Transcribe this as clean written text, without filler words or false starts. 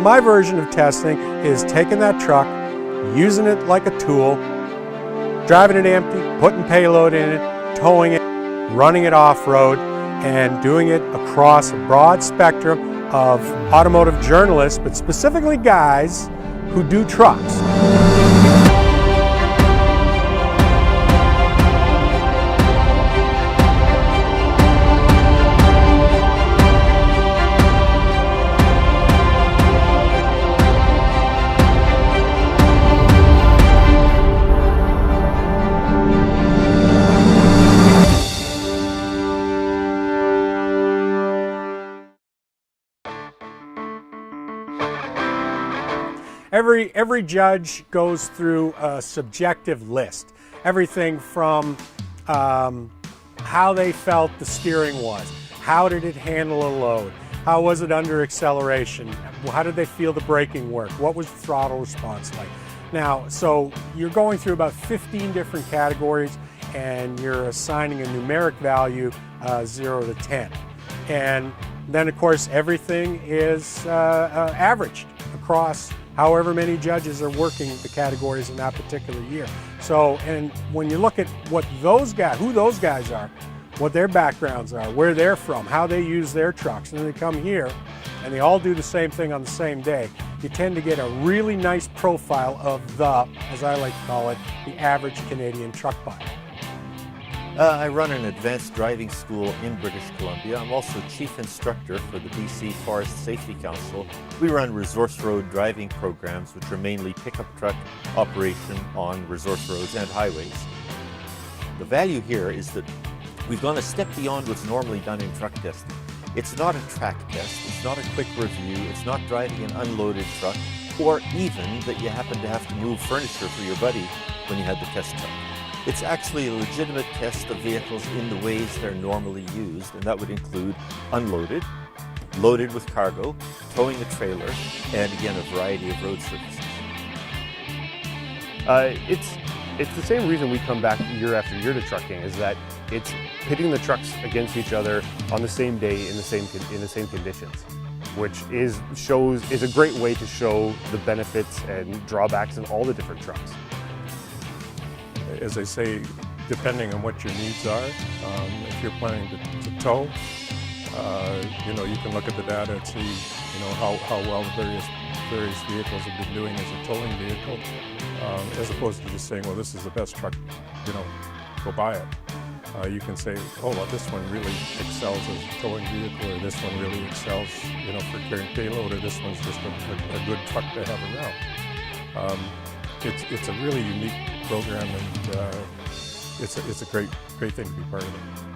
my version of testing is taking that truck, using it like a tool, driving it empty, putting payload in it, towing it, running it off-road, and doing it across a broad spectrum of automotive journalists, but specifically guys who do trucks. Every judge goes through a subjective list. Everything from how they felt the steering was, how did it handle a load, how was it under acceleration, how did they feel the braking work, what was the throttle response like. Now, so you're going through about 15 different categories and you're assigning a numeric value 0 to 10. And then of course everything is averaged across however many judges are working the categories in that particular year. So, and when you look at what those guys, who those guys are, what their backgrounds are, where they're from, how they use their trucks, and then they come here and they all do the same thing on the same day, you tend to get a really nice profile of the, as I like to call it, the average Canadian truck buyer. I run an advanced driving school in British Columbia. I'm also chief instructor for the BC Forest Safety Council. We run resource road driving programs, which are mainly pickup truck operation on resource roads and highways. The value here is that we've gone a step beyond what's normally done in truck testing. It's not a track test, it's not a quick review, it's not driving an unloaded truck, or even that you happen to have to move furniture for your buddy when you had the test truck. It's actually a legitimate test of vehicles in the ways they're normally used, and that would include unloaded, loaded with cargo, towing a trailer, and again, a variety of road surfaces. It's the same reason we come back year after year to trucking, is that it's pitting the trucks against each other on the same day in the same conditions, which is a great way to show the benefits and drawbacks of all the different trucks. As I say, depending on what your needs are, if you're planning to tow, you can look at the data and see, how well the various vehicles have been doing as a towing vehicle, as opposed to just saying, well, this is the best truck, go buy it. You can say, oh, well, this one really excels as a towing vehicle, or this one really excels, for carrying payload, or this one's just a good truck to have around. It's a really unique program, and it's a great thing to be part of it.